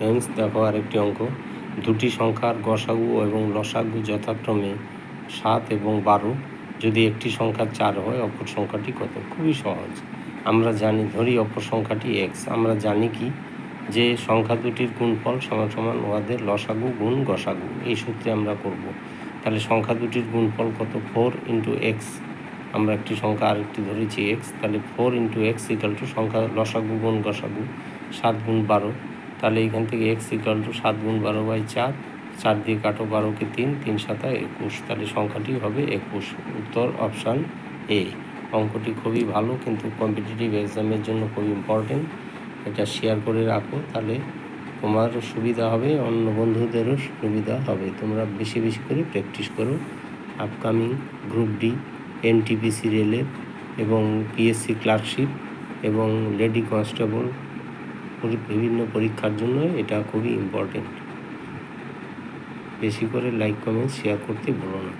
Friends, দেখো আরেকটি অঙ্ক। দুটি সংখ্যার গসাগু এবং লসাগু যথাক্রমে 7 এবং 12। যদি একটি সংখ্যা 4 হয়, অপর সংখ্যাটি কত? খুবই সহজ। আমরা জানি, ধরি অপর সংখ্যাটি এক্স। আমরা জানি কি যে সংখ্যা দুটির গুণফল সমান সমান উহাদের লসাগু গুণ গসাগু। এই সূত্রে আমরা করব। তাহলে সংখ্যা দুটির গুণফল কত? 4 ইন্টু এক্স। আমরা একটি সংখ্যা আরেকটি ধরেছি এক্স, তাহলে 4 ইন্টু এক্স ইকাল টু সংখ্যা লসাগু গুণ গসাগু 7 গুণ 12। তাহলে এইখান থেকে এক্স ইকাল টু 7 গুণ 12/4। 4 দিয়ে কাটো, 12কে 3, 3 7 21। তাহলে সংখ্যাটি হবে 21। উত্তর অপশান এ। অঙ্কটি খুবই ভালো, কিন্তু কম্পিটিটিভ এক্সামের জন্য খুব ইম্পর্টেন্ট। এটা শেয়ার করে রাখো, তাহলে তোমারও সুবিধা হবে, অন্য বন্ধুদেরও সুবিধা হবে। তোমরা বেশি বেশি করে প্র্যাকটিস করো আপকামিং গ্রুপ ডি, এনটিপিসি রেলের এবং পিএসসি ক্লার্কশিপ এবং লেডি কনস্টেবল বিভিন্ন পরীক্ষার জন্য এটা খুবই ইম্পর্টেন্ট। বেশি করে লাইক, কমেন্ট, শেয়ার করতে ভুলো না।